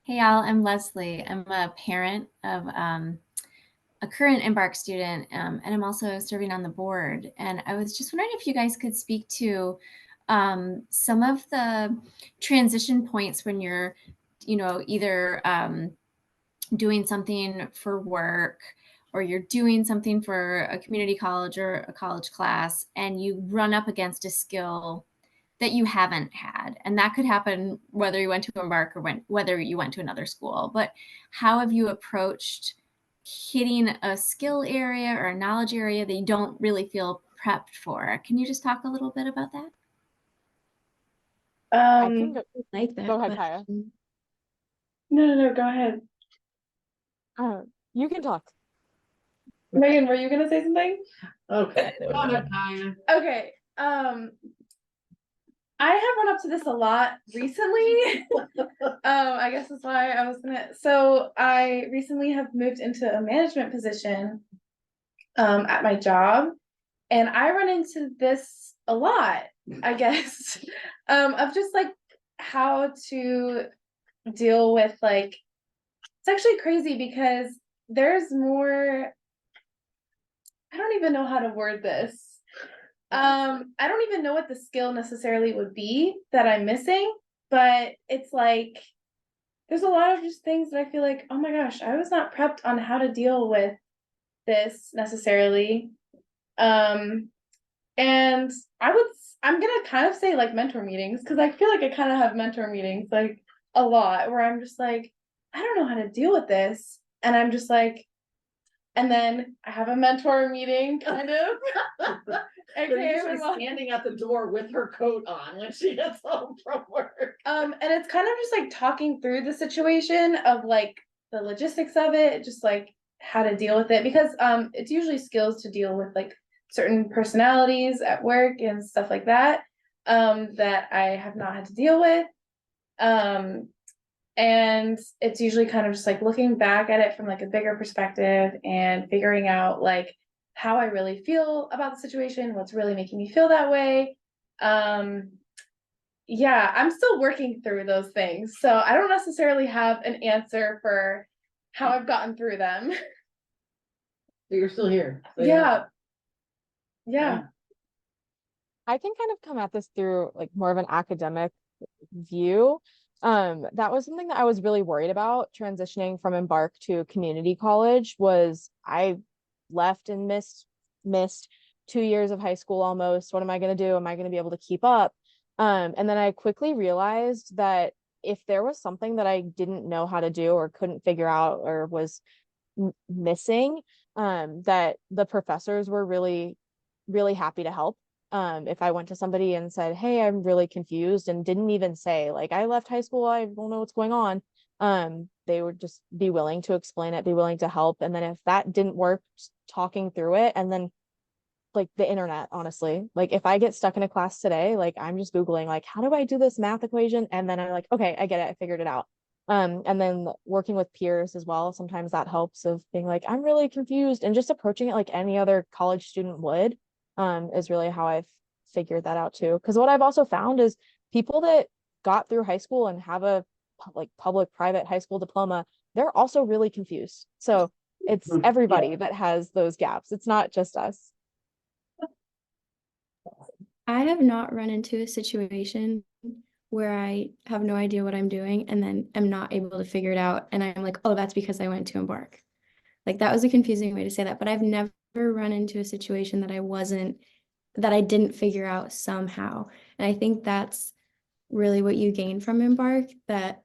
Hey y'all, I'm Leslie. I'm a parent of a current Embark student, and I'm also serving on the board. And I was just wondering if you guys could speak to some of the transition points when you're, either doing something for work or you're doing something for a community college or a college class, and you run up against a skill that you haven't had. And that could happen whether you went to Embark or whether you went to another school. But how have you approached hitting a skill area or a knowledge area that you don't really feel prepped for? Can you just talk a little bit about that? I can go, Like that go ahead, Kaya. question. No, go ahead. You can talk. Megan, were you gonna say something? Okay. Okay, I have run up to this a lot recently. I guess that's why I was so I recently have moved into a management position at my job, and I run into this a lot, I guess, of just like how to deal with like, it's actually crazy because there's more, I don't even know how to word this. I don't even know what the skill necessarily would be that I'm missing, but it's like there's a lot of just things that I feel like, oh my gosh, I was not prepped on how to deal with this necessarily. And I'm gonna kind of say like mentor meetings, because I feel like I kind of have mentor meetings like a lot where I'm just like, I don't know how to deal with this. And I'm just like, and then I have a mentor meeting kind of. They're usually standing at the door with her coat on when she gets home from work. And it's kind of just like talking through the situation of like the logistics of it, just like how to deal with it, because it's usually skills to deal with like certain personalities at work and stuff like that, that I have not had to deal with. And it's usually kind of just like looking back at it from like a bigger perspective and figuring out like how I really feel about the situation, what's really making me feel that way. Yeah, I'm still working through those things, so I don't necessarily have an answer for how I've gotten through them. But you're still here. So Yeah. I can kind of come at this through like more of an academic view. That was something that I was really worried about transitioning from Embark to community college. Was I left and missed 2 years of high school almost. What am I going to do? Am I going to be able to keep up? And then I quickly realized that if there was something that I didn't know how to do or couldn't figure out or was missing, that the professors were really, really happy to help. If I went to somebody and said, hey, I'm really confused, and didn't even say like, I left high school, I don't know what's going on. They would just be willing to explain it, be willing to help. And then if that didn't work, talking through it. And then like the internet, honestly, like if I get stuck in a class today, like I'm just Googling, like, how do I do this math equation? And then I'm like, okay, I get it. I figured it out. And then working with peers as well. Sometimes that helps, of being like, I'm really confused, and just approaching it like any other college student would, is really how I've figured that out too. Because what I've also found is people that got through high school and have a like public private high school diploma, they're also really confused. So it's everybody that has those gaps. It's not just us. I have not run into a situation where I have no idea what I'm doing and then am not able to figure it out. And I'm like, oh, that's because I went to Embark. Like that was a confusing way to say that, but I've never run into a situation that I didn't figure out somehow. And I think that's really what you gain from Embark, that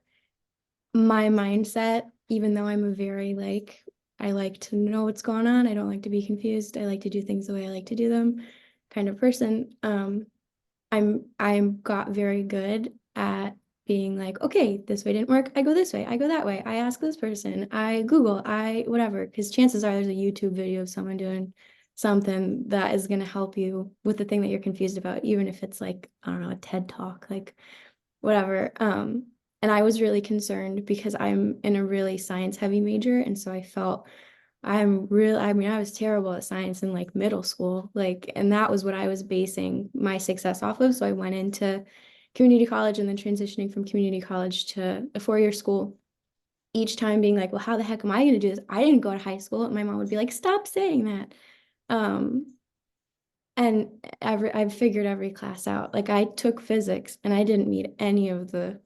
my mindset, even though I'm a very like, I like to know what's going on, I don't like to be confused, I like to do things the way I like to do them kind of person. I'm got very good at being like, okay, this way didn't work, I go this way, I go that way, I ask this person, I Google, I whatever, because chances are there's a YouTube video of someone doing something that is going to help you with the thing that you're confused about, even if it's like, I don't know, a TED talk, like whatever. And I was really concerned because I'm in a really science heavy major, and so I felt I mean, I was terrible at science in like middle school, like, and that was what I was basing my success off of. So I went into community college and then transitioning from community college to a 4-year school, each time being like, well, how the heck am I going to do this? I didn't go to high school. And my mom would be like, stop saying that. Um, and I've figured every class out. Like I took physics and I didn't meet any of the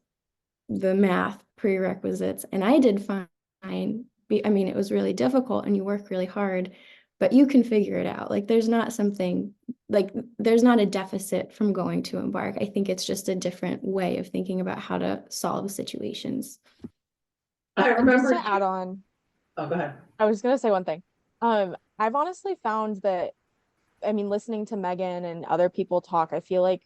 math prerequisites, and I did fine. I mean, it was really difficult and you work really hard, but you can figure it out. Like there's not something like there's not a deficit from going to Embark. I think it's just a different way of thinking about how to solve situations. I And just remember. to add on, Oh, go ahead. I was gonna say one thing. I've honestly found that, I mean, listening to Megan and other people talk, I feel like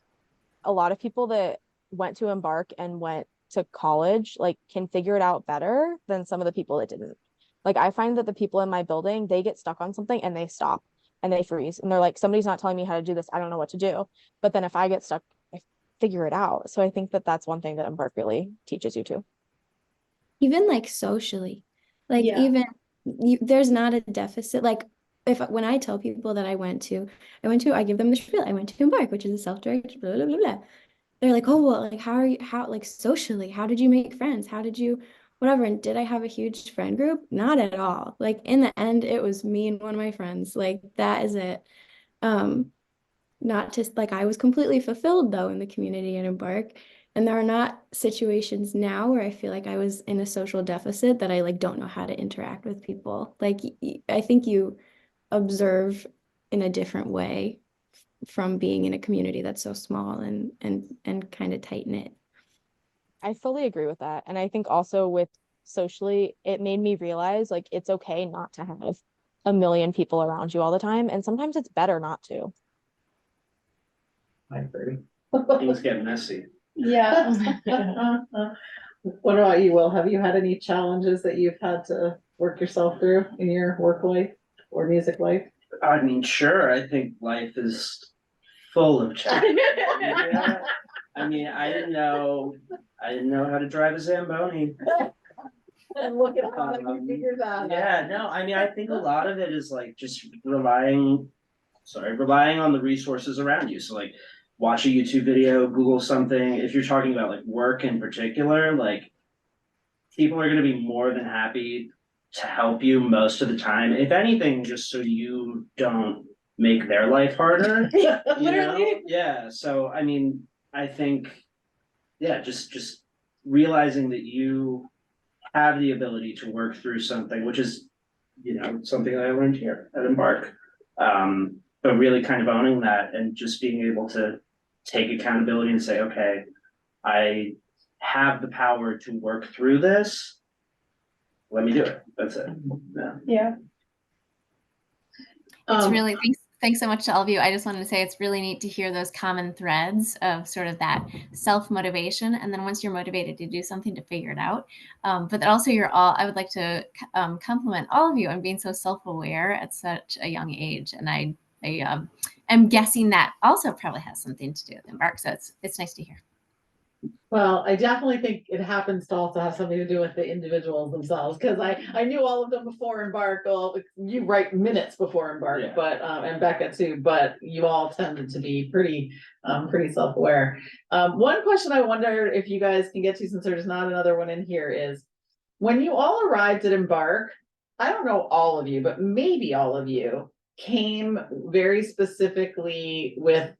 a lot of people that went to Embark and went to college like can figure it out better than some of the people that didn't. Like I find that the people in my building, they get stuck on something and they stop and they freeze and they're like, somebody's not telling me how to do this. I don't know what to do. But then if I get stuck, I figure it out. So I think that that's one thing that Embark really teaches you to. Even like socially, like Yeah. even there's not a deficit. Like if when I tell people that I give them the spiel. I went to Embark, which is a self-directed blah blah blah blah. They're like, oh, well, like, how, like, socially, how did you make friends? How did you, whatever? And did I have a huge friend group? Not at all. Like, in the end, it was me and one of my friends. Like, that is it. Um, Not just like I was completely fulfilled though in the community and Embark. And there are not situations now where I feel like I was in a social deficit that I like don't know how to interact with people. Like, I think you observe in a different way from being in a community that's so small and kind of tight knit. I fully agree with that. And I think also with socially, it made me realize like it's okay not to have a million people around you all the time. And sometimes it's better not to. I agree. Things get messy. Yeah. What about you, Will? Have you had any challenges that you've had to work yourself through in your work life or music life? I mean, sure, I think life is full of challenges. Yeah. I mean, I didn't know how to drive a Zamboni. And look at how you figured that out. Yeah, no, I mean, I think a lot of it is like just relying on the resources around you. So like watch a YouTube video, Google something. If you're talking about like work in particular, like people are gonna be more than happy to help you most of the time. If anything, just so you don't make their life harder. You know? Literally. Yeah. So I mean, I think, yeah, just realizing that you have the ability to work through something, which is, something that I learned here at Embark. But really kind of owning that and just being able to take accountability and say, okay, I have the power to work through this. Let me do it. That's it. Yeah. Yeah. It's really, thanks so much to all of you. I just wanted to say it's really neat to hear those common threads of sort of that self-motivation. And then once you're motivated to do something, to figure it out. But also I would like to compliment all of you on being so self-aware at such a young age. And I am guessing that also probably has something to do with Embark. So it's nice to hear. Well, I definitely think it happens to also have something to do with the individuals themselves, because I knew all of them before Embark. Well, you write minutes before Embark, Yeah. but and Becca too, but you all tended to be pretty self-aware. One question I wonder if you guys can get to, since there's not another one in here, is when you all arrived at Embark, I don't know all of you, but maybe all of you came very specifically with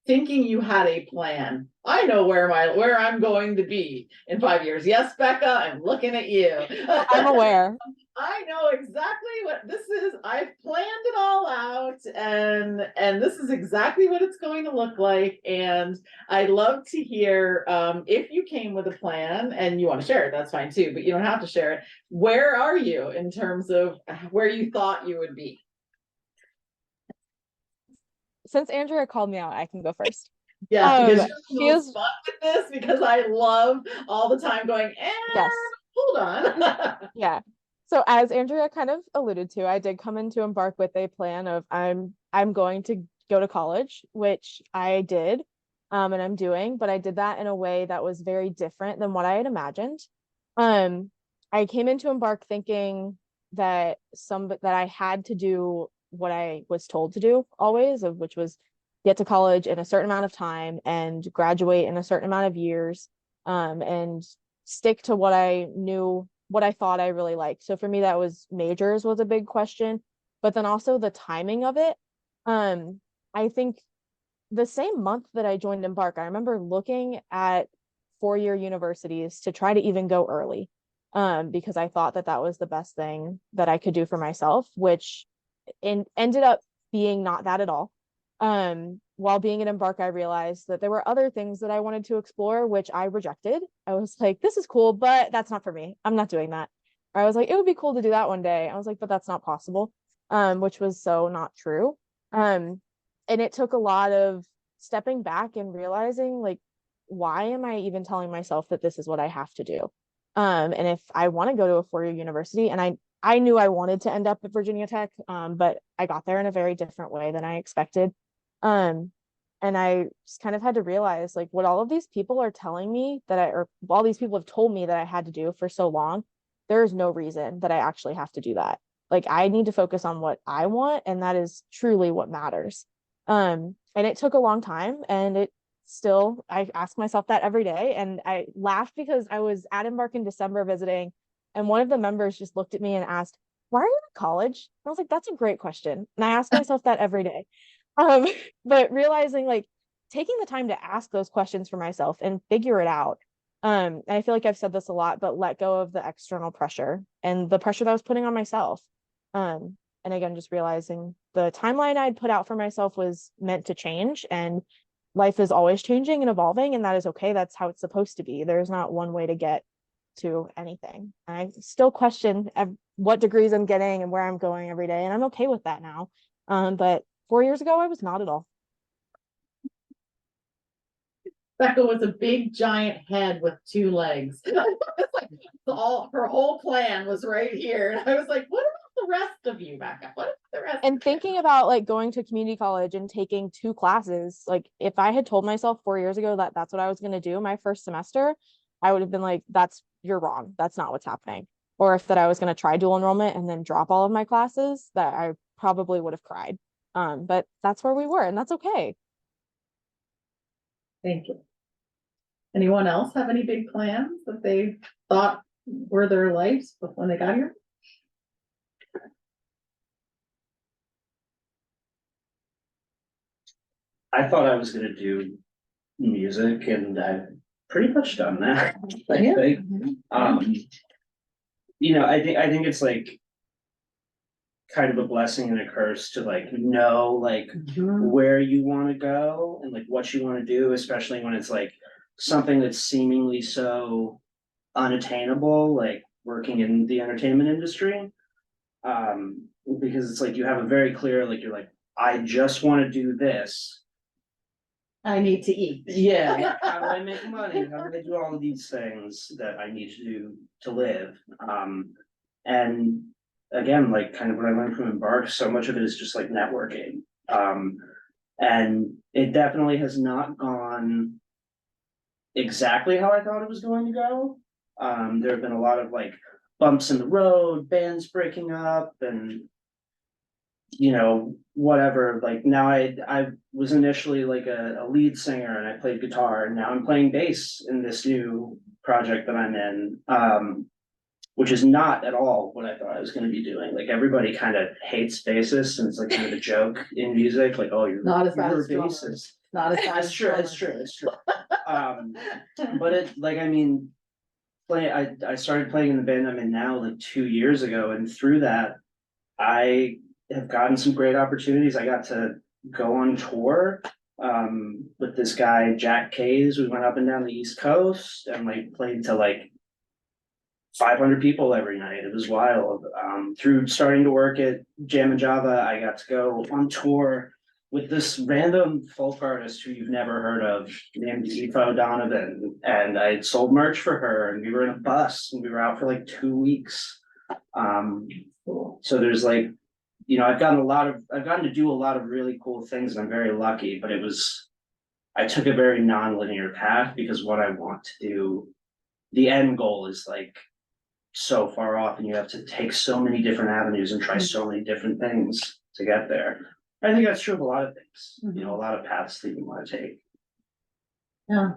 thinking you had a plan. I know where I'm going to be in 5 years. Yes, Becca, I'm looking at you. I'm aware. I know exactly what this is. I've planned it all out, and this is exactly what it's going to look like. And I'd love to hear if you came with a plan and you want to share it, that's fine too, but you don't have to share it. Where are you in terms of where you thought you would be? Since Andrea called me out, I can go first. Yes, because she you're is fun with this, because I love all the time going, yes. Hold on. Yeah. So as Andrea kind of alluded to, I did come into Embark with a plan of I'm going to go to college, which I did, and I'm doing, but I did that in a way that was very different than what I had imagined. I came into Embark thinking that I had to do what I was told to do always, of which was get to college in a certain amount of time and graduate in a certain amount of years, and stick to what I knew, what I thought I really liked. So for me, that was majors was a big question, but then also the timing of it. I think the same month that I joined Embark, I remember looking at four-year universities to try to even go early, because I thought that that was the best thing that I could do for myself, which ended up being not that at all. While being at Embark, I realized that there were other things that I wanted to explore, which I rejected. I was like, this is cool, but that's not for me. I'm not doing that. Or I was like, it would be cool to do that one day. I was like, but that's not possible. Which was so not true. And it took a lot of stepping back and realizing, like, why am I even telling myself that this is what I have to do? And if I want to go to a four-year university, and I knew I wanted to end up at Virginia Tech, but I got there in a very different way than I expected. And I just kind of had to realize, like, what all of these people are telling me or all these people have told me that I had to do for so long, there is no reason that I actually have to do that. Like, I need to focus on what I want, and that is truly what matters. And it took a long time, and I ask myself that every day. And I laughed because I was at Embark in December visiting, and one of the members just looked at me and asked, why are you in college? And I was like, that's a great question. And I ask myself that every day. But realizing, like, taking the time to ask those questions for myself and figure it out. And I feel like I've said this a lot, but let go of the external pressure and the pressure that I was putting on myself. And again, just realizing the timeline I'd put out for myself was meant to change, and life is always changing and evolving, and that is okay. That's how it's supposed to be. There's not one way to get to anything. I still question what degrees I'm getting and where I'm going every day, and I'm okay with that now. But 4 years ago, I was not at all. Becca was a big giant head with two legs. It's like her whole plan was right here. And I was like, what about the rest of you, Becca? What about the rest? And thinking about, like, going to community college and taking 2 classes, like, if I had told myself 4 years ago that that's what I was going to do my first semester, I would have been like, you're wrong. That's not what's happening. Or if that I was going to try dual enrollment and then drop all of my classes, that I probably would have cried. But that's where we were, and that's okay. Thank you. Anyone else have any big plans that they thought were their lives when they got here? I thought I was gonna do music, and I've pretty much done that, I Yeah. think. I think it's like kind of a blessing and a curse to, like, know, like, where you want to go and, like, what you want to do, especially when it's like something that's seemingly so unattainable, like working in the entertainment industry. Because it's like you have a very clear, like, you're like, I just want to do this. I need to eat. Yeah, how do I make money? How do I do all of these things that I need to do to live? And again, like, kind of what I learned from Embark, so much of it is just like networking. And it definitely has not gone exactly how I thought it was going to go. There have been a lot of, like, bumps in the road, bands breaking up, and whatever. Like, now I was initially like a lead singer, and I played guitar, and now I'm playing bass in this new project that I'm in. Which is not at all what I thought I was going to be doing. Like, everybody kind of hates bassists, and it's like kind of a joke in music, like, oh, you're Not as bad you're as a drummers. bassist. Not as bad It's as true, it's drummers. true, it's true. But it, like, I mean, I started playing in the band I'm in now like 2 years ago, and through that, I have gotten some great opportunities. I got to go on tour with this guy, Jack Kays. We went up and down the East Coast and, like, played to like 500 people every night. It was wild. Through starting to work at Jam and Java, I got to go on tour with this random folk artist who you've never heard of named Aoife Donovan. And I had sold merch for her, and we were in a bus, and we were out for like 2 weeks. So there's, like, I've gotten to do a lot of really cool things, and I'm very lucky, but I took a very non-linear path, because what I want to do, the end goal is, like, so far off and you have to take so many different avenues and try so many different things to get there. I think that's true of a lot of things, you know, a lot of paths that you want to take. Yeah.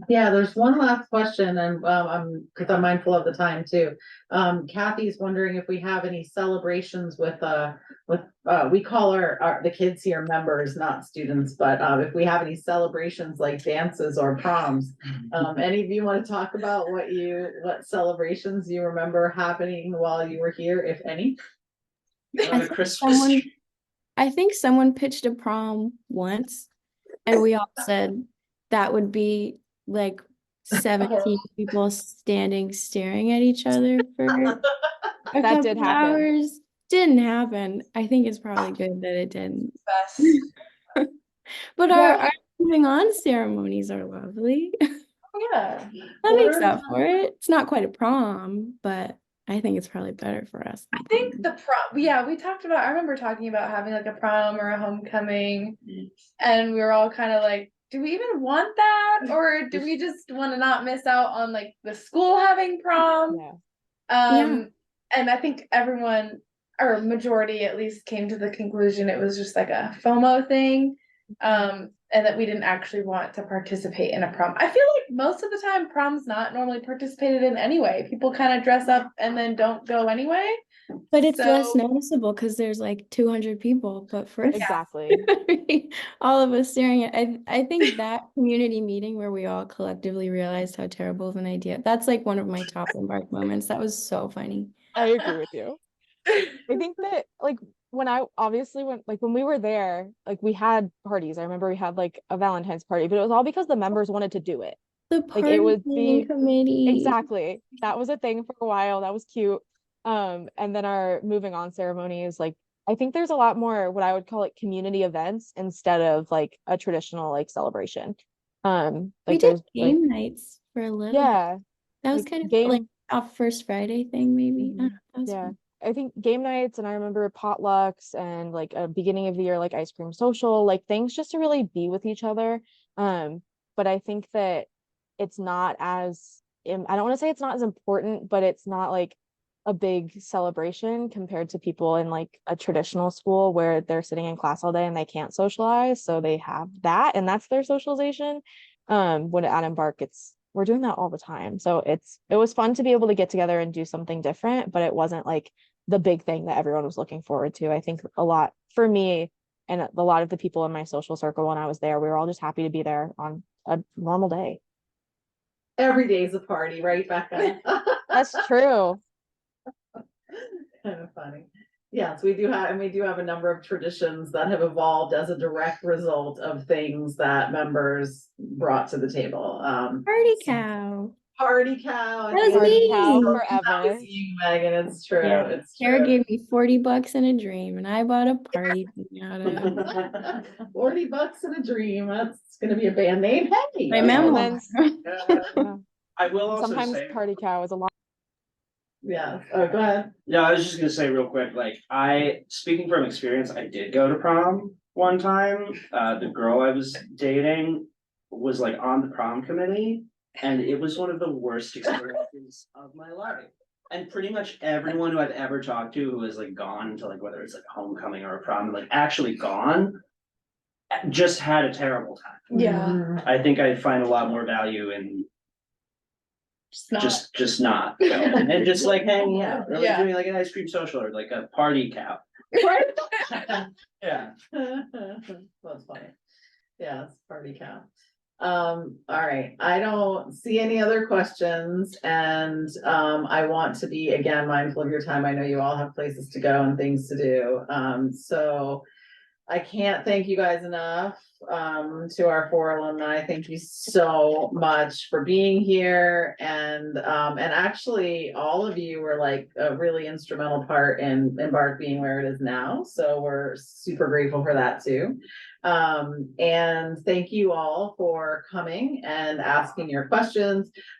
Yeah, there's one last question, and because I'm mindful of the time too. Kathy's wondering if we have any celebrations with we call the kids here members, not students, but if we have any celebrations like dances or proms. Any of you want to talk about what celebrations you remember happening while you were here, if any? I think someone pitched a prom once, and we all said that would be like 17 people standing staring at each other for a That did couple happen. hours. Didn't happen. I think it's probably good that it didn't. But our moving on ceremonies are lovely. Yeah. That makes up for it. It's not quite a prom, but I think it's probably better for us. I think the prom, yeah, I remember talking about having like a prom or a homecoming, and we were all kind of like, do we even want that? Or do we just want to not miss out on like the school having prom? Yeah. And I think everyone, or majority at least, came to the conclusion it was just like a FOMO thing. And that we didn't actually want to participate in a prom. I feel like most of the time prom's not normally participated in anyway. People kind of dress up and then don't go anyway. But it's less noticeable because there's like 200 people. But for Exactly. all of us staring at, I think that community meeting where we all collectively realized how terrible of an idea. That's like one of my top Embark moments. That was so funny. I agree with you. I think that like when we were there, like we had parties. I remember we had like a Valentine's party, but it was all because the members wanted to do it. The Like it was party committee. Exactly. That was a thing for a while. That was cute. And then our moving on ceremonies, like I think there's a lot more what I would call like community events instead of like a traditional like celebration. We did game nights for a little yeah. bit. That was like kind of like a first Friday thing, maybe. Mhm. Yeah. Fun. I think game nights, and I remember potlucks and like a beginning of the year like ice cream social, like things just to really be with each other. But I think that it's not as I don't want to say it's not as important, but it's not like a big celebration compared to people in like a traditional school where they're sitting in class all day and they can't socialize, so they have that and that's their socialization. When at Embark we're doing that all the time, so it was fun to be able to get together and do something different, but it wasn't like the big thing that everyone was looking forward to. I think a lot for me and a lot of the people in my social circle when I was there, we were all just happy to be there on a normal day. Every day's a party, right, Becca? That's true. Kind of funny. Yes, we do have a number of traditions that have evolved as a direct result of things that members brought to the table. Party cow. Party cow. That was me. Forever. That was you, Megan. It's true. Yeah. It's Sarah true. gave me $40 in a dream, and I bought a party thing out of it. $40 in a dream. That's gonna be a band name. Hey, My memoir. I will also sometimes say, party cow is a lot. Yeah. Oh, go ahead. Yeah, I was just gonna say real quick, like speaking from experience, I did go to prom one time. The girl I was dating was like on the prom committee, and it was one of the worst experiences of my life. And pretty much everyone who I've ever talked to who has like gone to like whether it's like homecoming or a prom, like actually gone, just had a terrible time. Yeah. I think I find a lot more value in just not and just like hanging out, really doing like an ice cream social or like a party cow. Yeah. That's funny. Yeah, it's party cow. All right, I don't see any other questions, and I want to be again mindful of your time. I know you all have places to go and things to do. So I can't thank you guys enough. To our 4 alumni, thank you so much for being here, and actually all of you were like a really instrumental part in Embark being where it is now, so we're super grateful for that too. And thank you all for coming and asking your questions.